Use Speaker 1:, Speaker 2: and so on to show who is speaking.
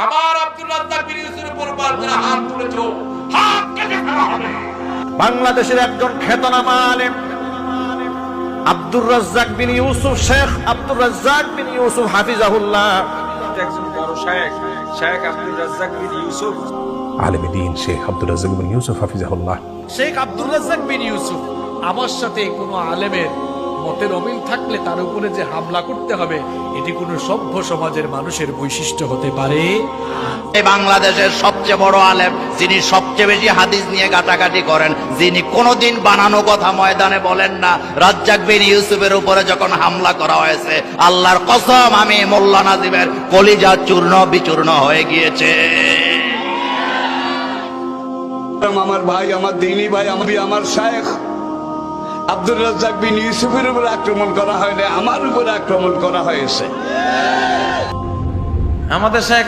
Speaker 1: আমার আব্দুর রাজ্জাক বিন ইউসুফের উপর যারা হাত তুলেছো, হাত কেটে ফেলা হবে।
Speaker 2: বাংলাদেশের একজন খ্যাতনামা আলেম আব্দুর রাজ্জাক বিন ইউসুফ, শেখ আব্দুর রাজ্জাক বিন ইউসুফ হাফিজাহুল্লাহ,
Speaker 3: একজন বড় শায়েখ, শায়েখ আব্দুর রাজ্জাক বিন ইউসুফ,
Speaker 4: আলেম দ্বীন শেখ আব্দুর রাজ্জাক বিন ইউসুফ হাফিজাহুল্লাহ।
Speaker 5: শেখ আব্দুর রাজ্জাক বিন ইউসুফ, আমার সাথে কোনো আলেমের মতের অমিল থাকলে তার উপরে যে হামলা করতে হবে, এটি কোনো সভ্য সমাজের মানুষের বৈশিষ্ট্য হতে পারে।
Speaker 6: বাংলাদেশের সবচেয়ে বড় আলেম, যিনি সবচেয়ে বেশি হাদিস নিয়ে গাটাগাটি করেন, যিনি কোনোদিন বানানো কথা ময়দানে বলেন না, রাজ্জাক বিন ইউসুফের উপরে যখন হামলা করা হয়েছে, আল্লাহর কসম আমি মোল্লা নাজিমের কলিজা চূর্ণ বিচূর্ণ হয়ে গিয়েছে।
Speaker 7: আমার ভাই, আমার দিনী ভাই, আমার শায়েখ আব্দুর রাজ্জাক বিন ইউসুফের উপর আক্রমণ করা হয়নি, আমার উপর আক্রমণ করা হয়েছে।
Speaker 8: আমাদের শেখ